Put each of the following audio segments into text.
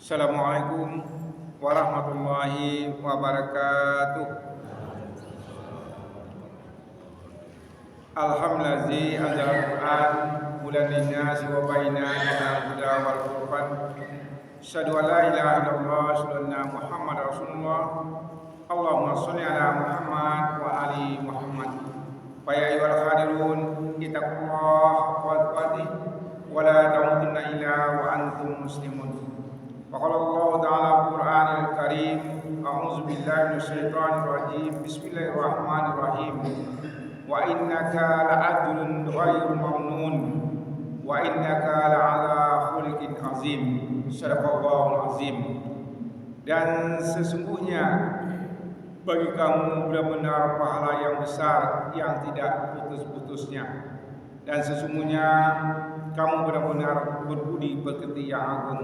Assalamualaikum warahmatullahi wabarakatuh. Alhamdulillazi anzala al-Qur'an hudan lin-nasi wa bayyinatin minal huda wal furqan. Asyhadu an la ilaha illallah wa asyhadu anna Muhammadar Rasulullah. Allahumma shalli ala Muhammad wa ali Muhammad. Fa ya ayyuhal hadirun ittaqullaha haqqa tuqatih wa la tamutunna illa wa antum muslimun. Faqala Allah ta'ala Al-Qur'anil Karim, a'udzu billahi minasyaitonir rajim. Bismillahirrahmanirrahim. Wa innaka la'ajrun ghairu mamnun wa innaka la'ala khuluqin azim. Shadaqallahul azim. Dan sesungguhnya bagi kamu benar-benar pahala yang besar yang tidak putus-putusnya. Dan sesungguhnya kamu benar-benar berbudi pekerti yang agung.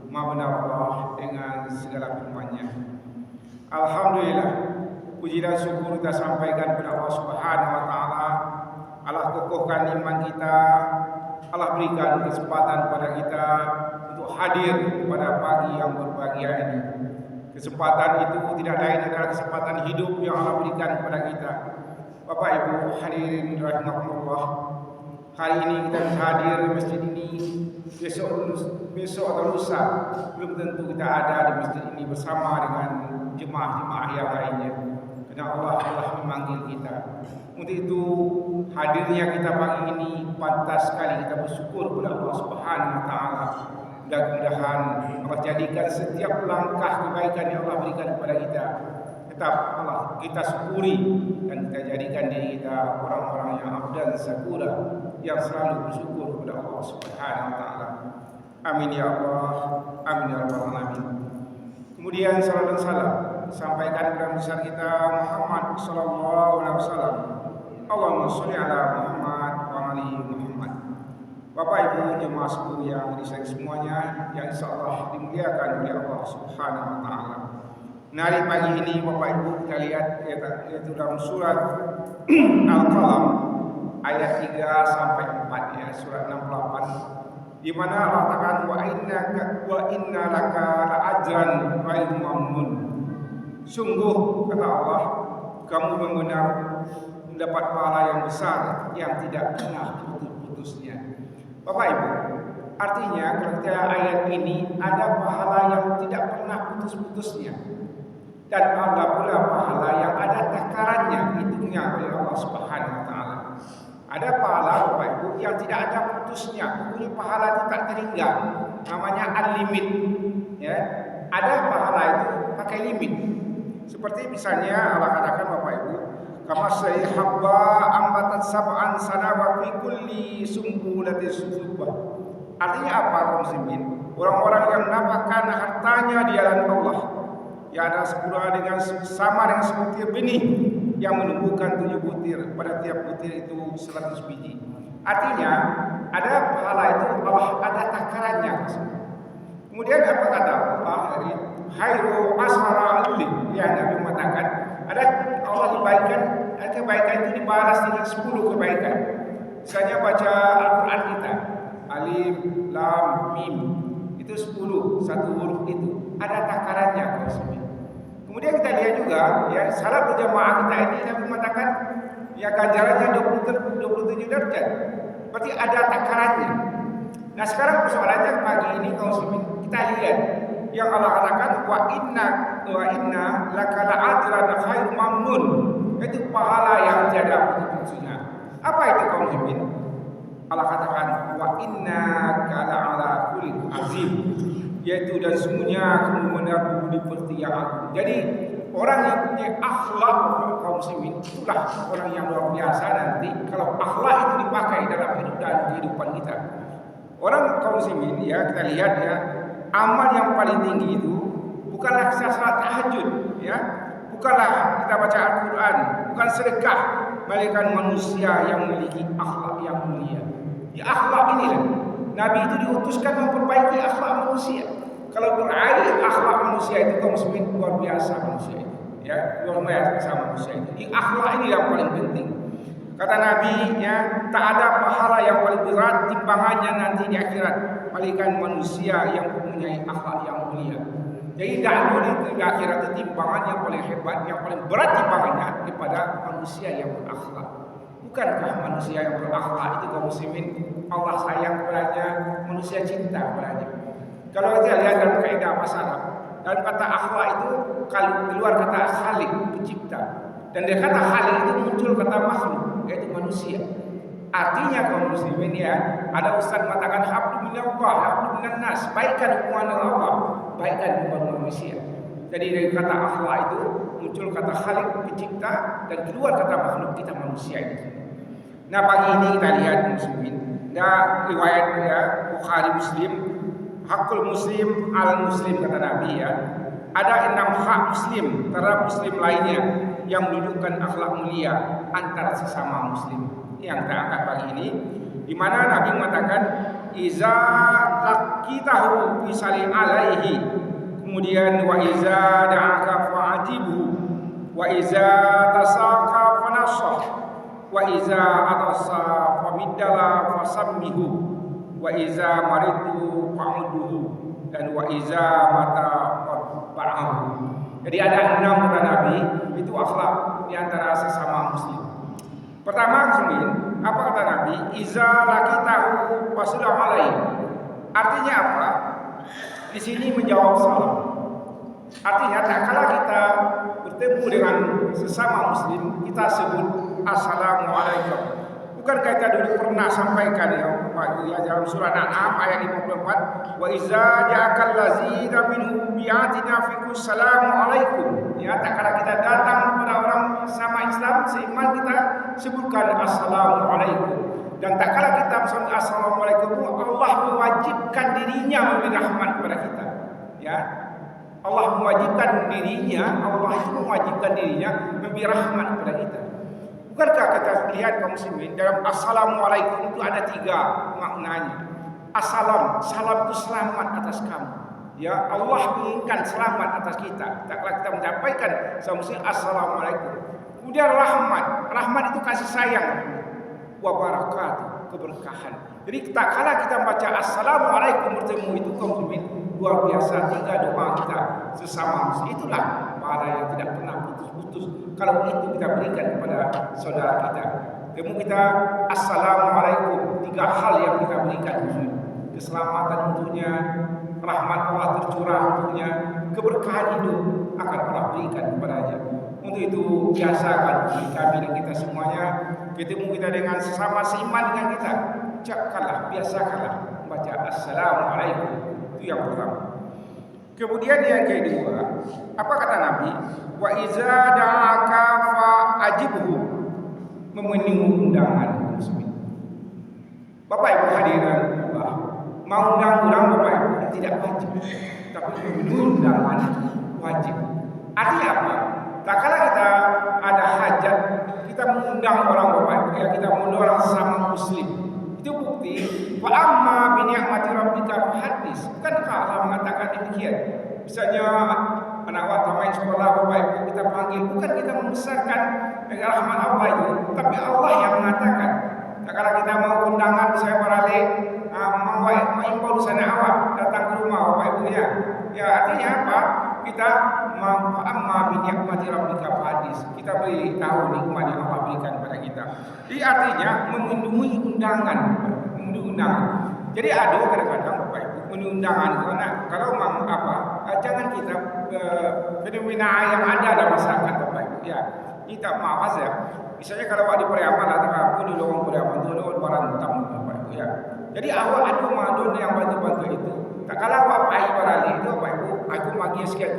Maha benar Allah dengan segala firman-Nya. Alhamdulillah, puji dan syukur kita sampaikan kepada Allah Subhanahu wa taala. Allah kokohkan iman kita, Allah berikan kesempatan pada kita untuk hadir pada pagi yang berbahagia ini. Kesempatan itu tidak lain adalah kesempatan hidup yang Allah berikan kepada kita. Bapak Ibu hadirin rahimakumullah, hari ini kita bisa hadir di masjid ini. Besok atau lusa belum tentu kita ada di masjid ini bersama dengan jemaah-jemaah yang lainnya. Karena Allah telah memanggil kita. Untuk itu hadirnya kita pagi ini pantas sekali kita bersyukur kepada Allah Subhanahu wa taala. Mudah-mudahan Allah jadikan setiap langkah kebaikan yang Allah berikan kepada kita tetap Allah kita syukuri dan kita jadikan diri kita orang-orang yang abdan syakura yang selalu bersyukur kepada Allah Subhanahu wa taala. Amin ya Allah, amin ya rabbal alamin. Kemudian salam dan salam sampaikan kepada besar kita Muhammad sallallahu alaihi wasallam. Allahumma sholli ala Muhammad wa ali Muhammad. Bapak Ibu jemaah sekalian yang disayang semuanya yang insyaallah dimuliakan oleh Allah Subhanahu wa taala. Hari pagi ini Bapak Ibu kita lihat yaitu dalam surat Al-Qalam ayat 3 sampai 4 ya, surat 68 di mana Allah katakan wa inna laka la'ajran ghairu mamnun. Sungguh kata Allah, kamu benar-benar mendapat pahala yang besar yang tidak pernah putus-putusnya. Bapak Ibu, artinya kalau kita ayat ini ada pahala yang tidak pernah putus-putusnya. Dan ada pula pahala yang ada takarannya, hitungnya oleh Allah Subhanahu wa taala. Ada pahala Bapak Ibu yang tidak ada putusnya, pokoknya pahala itu tak terhingga. Namanya unlimit. Ya. Ada pahala itu pakai limit. Seperti misalnya Allah katakan Bapak Ibu, kama sayhabba ambatan sab'an sanaba fi kulli sumbulatin sufubah. Artinya apa kaum muslimin? Orang-orang yang menafkahkan hartanya di jalan Allah yang ada sama dengan sebutir benih yang menumbuhkan 7 butir, pada tiap butir itu 100 biji. Artinya ada pahala itu Allah ada takarannya. Kemudian apa kata Allah dari khairu asara alif yang Nabi mengatakan ada Allah kebaikan itu dibalas dengan 10 kebaikan. Misalnya baca Al-Quran kita alif lam mim itu 10 satu huruf itu ada takarannya. Kemudian kita lihat juga ya salat berjamaah kita ini Nabi mengatakan ya ganjarannya 27 derajat. Berarti ada takarannya. Nah sekarang persoalannya pagi ini kaum muslimin kita lihat yang Allah katakan wa inna laka la'ajran khairu mamnun. Itu pahala yang tiada putus-putusnya. Apa itu kaum muslimin? Allah katakan wa inna la'ala khuluqin azim. Yaitu dan semuanya kamu benar budi pekerti yang agung. Jadi orang yang punya akhlak kaum muslimin itulah orang yang luar biasa nanti kalau akhlak itu dipakai dalam hidup dan kehidupan kita. Orang kaum muslimin ya kita lihat ya amal yang paling tinggi itu bukanlah salat tahajud ya, bukanlah kita baca Al-Quran, bukan sedekah, melainkan manusia yang memiliki akhlak yang mulia. Di akhlak inilah Nabi itu diutuskan memperbaiki akhlak manusia. Kalau berair akhlak manusia itu kaum muslimin luar biasa manusia itu. Ya, luar biasa manusia itu. Di akhlak ini yang paling penting. Kata Nabi ya, tak ada pahala yang paling berat timbangannya nanti di akhirat melainkan manusia yang mempunyai akhlak yang mulia. Jadi dahulu di akhirat itu timbangan yang paling hebat, yang paling berat timbangannya daripada manusia yang berakhlak. Bukankah manusia yang berakhlak itu kaum muslimin Allah sayang kepadanya, manusia cinta kepadanya. Kalau kita lihat dalam kaidah bahasa Arab, dalam kata akhlak itu kalau keluar kata khaliq, pencipta. Dan dari kata khaliq itu muncul kata makhluk, yaitu manusia. Artinya kaum muslimin ya, ada ustaz mengatakan hablu minallah, hablu minan nas, baikkan hubungan dengan Allah, baikkan hubungan manusia. Jadi dari kata akhlak itu muncul kata khaliq, pencipta, dan keluar kata makhluk, kita manusia itu. Nah pagi ini kita lihat muslimin, nah riwayat ya Bukhari Muslim, hakul muslim al muslim kata Nabi ya. Ada 6 hak muslim terhadap muslim lainnya yang menunjukkan akhlak mulia antara sesama muslim. Yang kita angkat pagi ini, di mana Nabi mengatakan iza laqitahu fisali alaihi, kemudian wa iza da'aka fa'ajibu, wa iza tasaka fanasah, wa iza atasa famiddala fasammihu, wa iza maritu fa'uduhu, dan wa iza mata fa'ahu. Jadi ada 6 kata Nabi, itu akhlak di antara sesama muslim. Pertama muslimin, apa kata Nabi? Iza laqitahu fasulah alaihi. Artinya apa? Di sini menjawab salam. Artinya tak kala kita bertemu dengan sesama muslim, kita sebut assalamualaikum. Bukankah kita dulu pernah sampaikan ya dalam surah An'am ayat 54, wa iza ja'akal ladzina minhum bi'atina fikus salamu alaikum. Ya, tak kala kita datang kepada orang sama Islam seiman, kita sebutkan assalamualaikum. Dan tak kala kita bersama assalamualaikum, Allah mewajibkan dirinya memberi rahmat kepada kita. Ya, Allah mewajibkan dirinya, Allah itu mewajibkan dirinya memberi rahmat kepada kita. Bukankah kita lihat kaum muslimin dalam assalamualaikum itu ada 3 maknanya. Assalam, salam itu selamat atas kamu. Ya, Allah menginginkan selamat atas kita. Tak kala kita menyampaikan sama muslim assalamualaikum. Kemudian rahmat, rahmat itu kasih sayang. Wa barakatuh, keberkahan. Jadi tak kala kita baca assalamualaikum bertemu itu kaum muslimin, luar biasa 3 doa kita sesama muslim. Itulah pahala yang tidak pernah putus-putus kalau itu kita berikan kepada saudara kita. Temu kita assalamualaikum, 3 hal yang kita berikan muslim. Keselamatan untuknya, rahmat Allah tercurah untuknya, keberkahan hidup akan Allah berikan kepadanya. Untuk itu biasakan kami dan kita semuanya, ketemu kita dengan sesama seiman dengan kita, ucapkanlah, biasakanlah membaca assalamualaikum. Itu yang pertama. Kemudian yang kedua, apa kata Nabi? Wa iza da'aka fa'ajibhu, memenuhi undangan muslim. Bapak Ibu hadirin Allah, mau undang orang Bapak Ibu tidak wajib, tapi memenuhi undangan wajib. Artinya apa? Tak kala kita ada hajat, kita mengundang orang Bapak Ibu, ya kita mengundang orang sesama muslim. Itu bukti wa amma bi ni'mati rabbika fahaddits. Bukankah Allah mengatakan demikian? Misalnya anak waktu main sekolah Bapak Ibu kita panggil, bukan kita membesarkan rahmat Allah itu, tapi Allah yang mengatakan. Tak kala kita mau undangan misalnya barale mau impor di sana awak datang ke rumah Bapak Ibu ya. Ya artinya apa? Kita amma bi ni'mati rabbika fahaddits. Kita beri tahu nikmat yang Allah berikan kepada kita. Jadi artinya memenuhi undangan, memenuhi undangan. Jadi ada kadang-kadang Bapak Ibu memenuhi undangan itu kalau mau apa? Jangan kita fenomena yang ada dalam masyarakat Bapak Ibu. Ya, kita maaf ya. Misalnya kalau awak di Periaman atau aku di lorong Periaman itu ada barang tamu Bapak Ibu ya. Jadi awak ada madun yang bantu-bantu itu. Tak kalau awak pai barali itu Bapak Ibu, aku bagi sekian,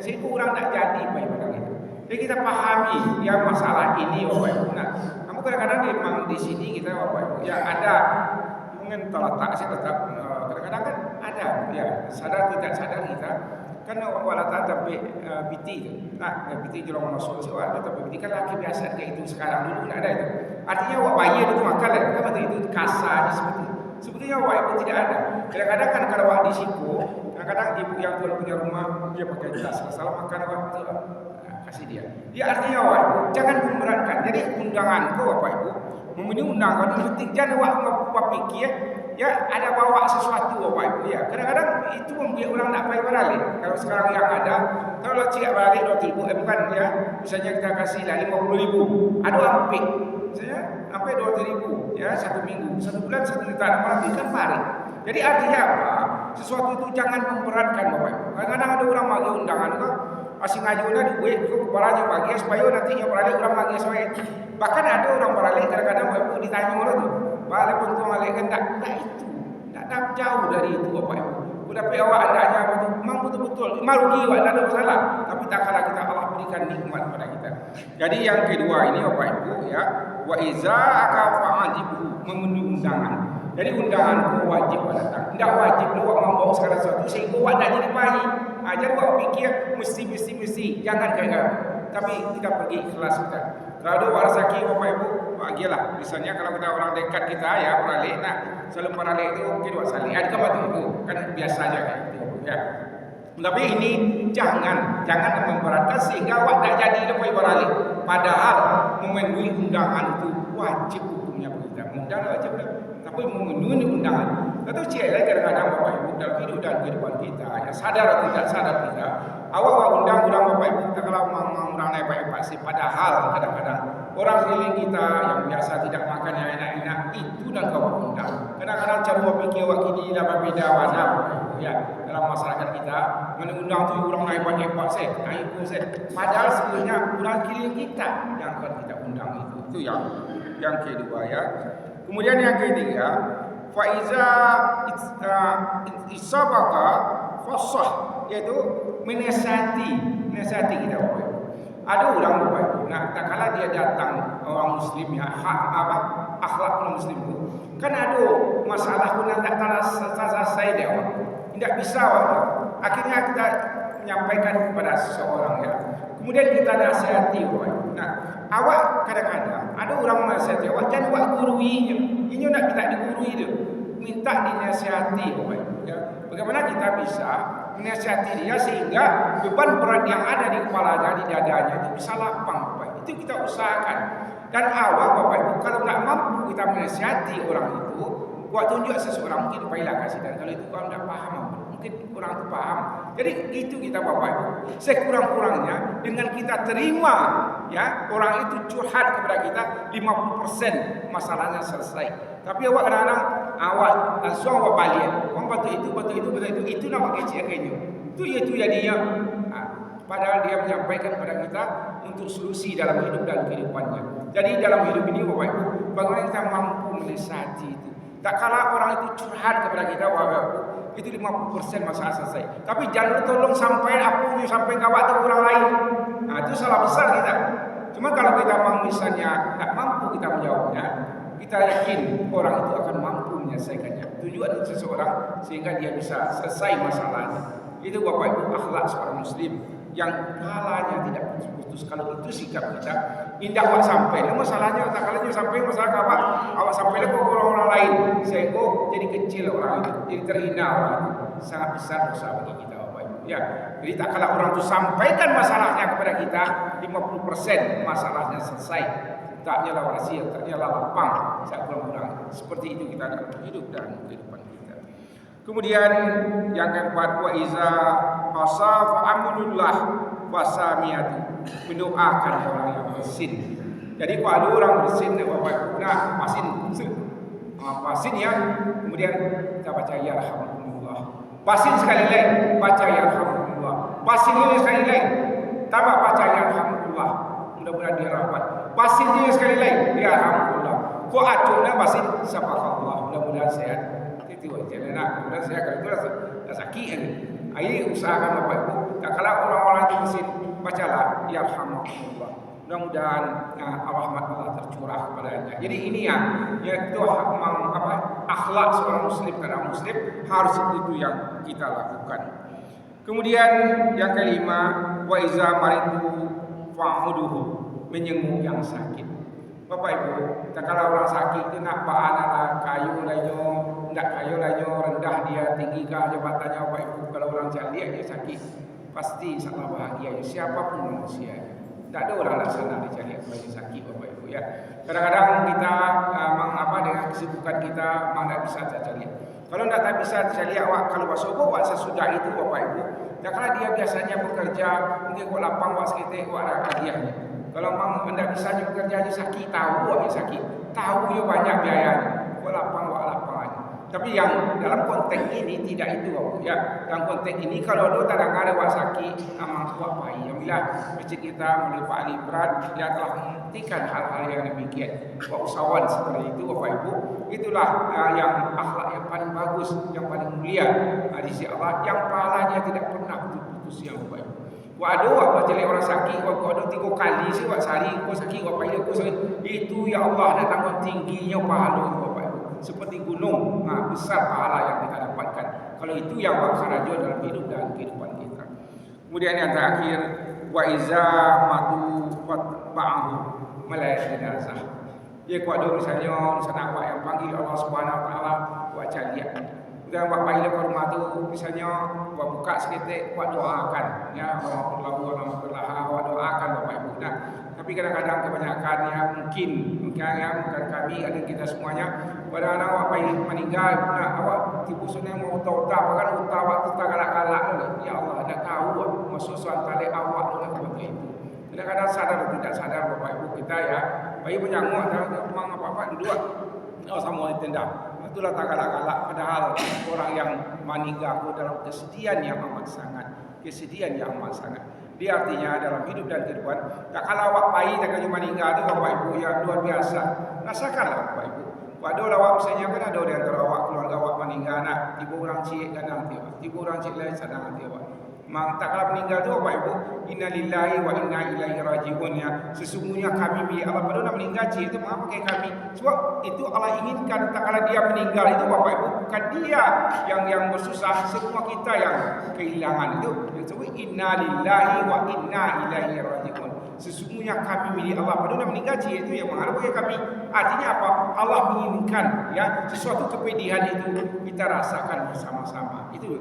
saya kurang tak jadi Bapak Ibu itu. Jadi kita pahami ya masalah ini Bapak Ibu. Nah, kamu kadang-kadang memang di sini kita Bapak Ibu ya ada mungkin terletak sih tetap kadang-kadang kan ada ya sadar tidak sadar kita kan wala tapi biti nah biti di rumah masuk soal tapi biti kan laki biasa kayak itu sekarang dulu tidak ada itu. Artinya wak bayi itu makal kan betul itu kasar seperti sebetulnya wak itu tidak ada. Kadang-kadang kan kalau wak di siku kadang-kadang ibu yang tuan punya rumah dia pakai tas salah makan wak kasih dia. Dia artinya wak jangan memberatkan. Jadi undangan kau Bapak Ibu memenuhi undangan itu jangan wak pikir ya ada bawa sesuatu Bapak Ibu ya. Kadang-kadang itu membuat orang nak pergi balik. Kalau sekarang yang ada, kalau cik balik 20.000 bukan ya, misalnya kita kasih lah 50.000, ada ampik. Misalnya sampai 20.000 ya satu minggu, satu bulan 1 juta, berarti kan balik. Jadi artinya apa? Sesuatu itu jangan memberatkan Bapak Ibu. Kadang-kadang ada orang bagi undangan kok masih ngaji udah duit ke kepalanya bagi supaya nantinya balik orang bagi supaya. Bahkan ada orang balik kadang-kadang Bapak Ibu ditanya orang tuh, balik untung balik kan tak itu. Tak jauh dari itu Bapak Ibu. Tapi awak adanya betul, memang betul-betul rugi awak tak ada masalah. Tapi tak kalah kita Allah berikan nikmat pada kita. Jadi yang kedua ini Bapak Ibu ya, wa iza akafa'ajibu memenuhi undangan. Jadi undangan itu wajib datang. Tidak wajib awak membawa segala sesuatu sehingga awak tak jadi baik. Ajar awak fikir mesti jangan gagal. Tapi kita pergi ikhlas kita. Kalau ada waras sakit Bapak Ibu, bahagialah. Misalnya kalau kita orang dekat kita ya beralik, nah selalu beralik itu mungkin buat salih. Ada apa itu? Kan biasanya kayak gitu ya. Tapi ini jangan memberatkan sehingga awak tak jadi lepas beralik. Padahal memenuhi undangan itu wajib hukumnya kita. Undangan wajib tapi memenuhi undangan. Tentu ciri kadang-kadang Bapak Ibu dalam hidup dan kehidupan kita ya sadar atau tidak sadar kita awak undang Bapak Ibu kita kalau orang naik baik pasti. Padahal kadang-kadang orang sekeliling kita yang biasa tidak makan yang enak-enak itu dan kau undang. Kadang-kadang cara berpikir awak kini dah berbeza warna ya dalam masyarakat kita mengundang tu orang naik banyak saya naik saya. Padahal sebenarnya orang sekeliling kita yang akan kita undang itu yang kedua ya. Kemudian yang ketiga, faiza isabaka fasah, yaitu menasihati kita Bapak Ibu. Ada orang Bapak Ibu, nah tak kala dia datang orang Muslim ya, akhlak non Muslim itu, kan ada masalah pun tak selesai dia Bapak. Tidak bisa Bapak. Akhirnya kita menyampaikan kepada seseorang ya. Kemudian kita nasihati Bapak Ibu. Nah, awak kadang-kadang ada orang menasihati awak jangan awak guruinya. Ini nak kita digurui dia. Minta dinasihati Bapak Ibu ya. Bagaimana kita bisa menasihati dia sehingga beban berat yang ada di kepalanya, di dadanya itu bisa lapang Bapak Ibu. Itu kita usahakan. Dan awak Bapak Ibu kalau tak mampu kita menasihati orang itu, buat tunjuk seseorang mungkin baiklah kasih dan kalau itu orang tak paham mungkin orang itu paham. Jadi itu kita Bapak Ibu. Sekurang-kurangnya dengan kita terima ya orang itu curhat kepada kita 50% masalahnya selesai. Tapi awak kadang-kadang awak langsung awak balik. Orang betul itu nama kecil kayaknya. Itu jadinya. Padahal dia menyampaikan kepada kita untuk solusi dalam hidup dan kehidupannya. Jadi dalam hidup ini Bapak Ibu, bagaimana kita mampu menasihati itu. Tak kala orang itu curhat kepada kita, Bapak Ibu, itu 50% masalah selesai. Tapi jangan tolong sampai aku sampai kawat ke orang lain. Nah, itu salah besar kita. Cuma kalau kita misalnya tak mampu kita menjawabnya, kita yakin orang itu akan mampu menyelesaikannya. Tujuan seseorang sehingga dia bisa selesai masalahnya. Itu Bapak Ibu akhlak seorang Muslim yang kalanya tidak putus-putus. Kalau itu sikap kita, indah awak sampai. Nah, masalahnya tak kalanya sampai masalah awak sampai ke orang lain. Sehingga jadi kecil orang itu, jadi terhina orang itu. Sangat besar dosa bagi kita Bapak Ibu. Ya, jadi tak kala orang itu sampaikan masalahnya kepada kita, 50% masalahnya selesai. Tak nyala rahasia, tak nyala lapang. Saya kurang-kurang. Seperti itu kita dalam hidup dan kehidupan kita. Kemudian yang keempat, wa iza asaf amnullah wasamiyatu, mendoakan orang yang bersin. Jadi kalau ada orang bersin Bapak Ibu, nah pasin ya, kemudian kita baca yarhamukumullah. Pasin sekali lagi baca yarhamukumullah. Pasin lagi sekali lagi tambah baca yarhamukumullah. Mudah-mudahan dia rapat. Pasin dia sekali lagi yarhamukumullah. Ko acuna pasin sabakallah. Mudah-mudahan sehat. Itu aja nak. Mudah-mudahan sehat kalau itu rasa sakit ini. Ayo usahakan Bapak Ibu. Tak kala orang-orang itu mesin bacalah yarhamukumullah. Mudah-mudahan rahmat Allah tercurah kepadanya. Jadi ini yaitu akhlak seorang Muslim karena Muslim harus itu yang kita lakukan. Kemudian yang kelima, wa iza maridu fa'uduhu, menyenguk yang sakit. Bapak Ibu, tak kala orang sakit itu nak bahan kayu lainnya, tidak kayu lainnya rendah dia tinggi ke jabatannya Bapak Ibu. Kalau orang lihat dia sakit, pasti sangat bahagia siapapun manusianya. Tak ada orang laksana di cari bagi sakit Bapak Ibu ya. Kadang-kadang kita dengan kesibukan kita tak bisa cari. Kalau tak bisa cari awak kalau subuh awak sesudah itu Bapak Ibu. Dan kalau dia biasanya bekerja mungkin kau lapang awak sekitar awak ada hadiahnya. Kalau memang anda bisa bekerja aja sakit, tahu awak sakit, tahu dia banyak biaya. Kau lapang awak lapang aja. Tapi yang dalam konteks ini tidak itu ya. Dalam konteks ini kalau lu tak ada awak sakit, amang kuat baik. Bila masjid kita melalui Pak Ali Berat, dia telah menghentikan hal-hal yang demikian. Usahawan seperti itu Bapak Ibu. Itulah yang akhlak yang paling bagus, yang paling mulia di sisi Allah, yang pahalanya tidak pernah putus yang Bapak Ibu. Waduh, apa jelek orang sakit, waduh 3 kali sih wak sehari, kau sakit, wak payah, kau sakit. Itu ya Allah datang tingginya pahala Bapak Ibu. Seperti gunung, besar pahala yang kita dapatkan. Kalau itu yang wakharajo dalam hidup dan kehidupan kita. Kemudian yang terakhir, wa iza matu fatba'ahu melayat jenazah. Ya kuat misalnya di sana awak yang panggil Allah Subhanahu Wa Taala, awak cari. Dan awak panggil ke rumah tu misalnya awak buka seketik, awak doakan ya Alhamdulillah, awak doakan Bapak Ibu. Nah, tapi kadang-kadang kebanyakan mungkin kami ada kita semuanya kadang-kadang awak panggil meninggal, awak tipu sunai mau utah bahkan utah awak tu tak galak-galak ya Allah dah tahu masuk suantale awak tu nak begitu. Kadang-kadang sadar atau tidak sadar Bapak Ibu kita ya, bayi menyanguk dan memang apa-apa duduk sama di tenda. Itulah tak galak-galak padahal orang yang meninggal dalam kesedihan yang amat sangat. Kesedihan yang amat sangat. Dia artinya dalam hidup dan kehidupan, tak kalah awak pahit tak kali meninggal itu Bapak Ibu yang luar biasa. Rasakanlah Bapak Ibu. Waduh awak misalnya kan ada di antara awak keluarga awak meninggal nak, tiba orang cik kan nanti awak. Tiba orang cik lain sadar nanti awak. Mang tak kalah meninggal tu Bapak Ibu, innalillahi wa inna ilaihi rajiun ya. Sesungguhnya kami milik Allah. Padahal nak meninggal cik itu mengapa pakai kami? Sebab itu Allah inginkan tak kalah dia meninggal itu Bapak Ibu bukan dia yang bersusah, semua kita yang kehilangan itu. Disebut innalillahi wa inna ilaihi rajiun. Sesungguhnya kami milik Allah. Padahal nak meninggal cik itu yang mengapa pakai kami? Artinya apa? Allah menginginkan ya sesuatu kepedihan itu kita rasakan bersama-sama. Itu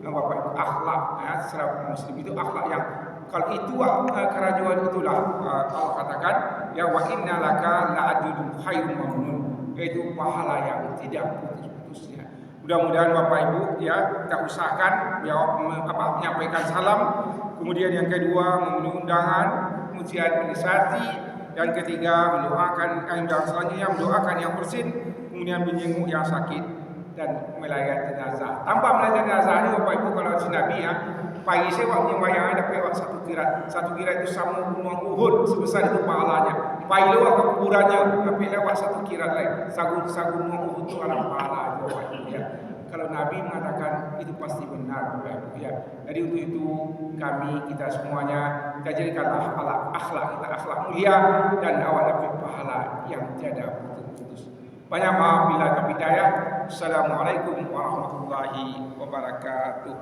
Bapak Ibu akhlak ya, secara muslim itu akhlak yang kalau itu kerajuan itulah Allah katakan ya wa inna laka la'ajrun khairun mamnun, yaitu pahala yang tidak putus-putusnya. Mudah-mudahan Bapak Ibu ya kita usahakan menyampaikan salam, kemudian yang kedua memenuhi undangan, kemudian menisati, dan ketiga mendoakan yang selanjutnya mendoakan yang bersin, kemudian menjenguk yang sakit dan melayat jenazah. Tanpa melayat jenazah ini Bapak Ibu kalau si Nabi ya, pagi saya waktu yang bayangnya dapat awak satu kirat itu sama gunung Uhud sebesar itu pahalanya. Pagi lewat ke kuburannya, tapi lewat satu kirat lain. Sagun gunung Uhud itu ada pahala Bapak Ibu ya. Kalau Nabi mengatakan itu pasti benar Bapak Ibu ya. Jadi untuk itu kita semuanya kita jadikanlah akhlak kita akhlak mulia dan awak dapat pahala yang tiada putus. Banyak maaf bila tak hidayah. Assalamualaikum warahmatullahi wabarakatuh.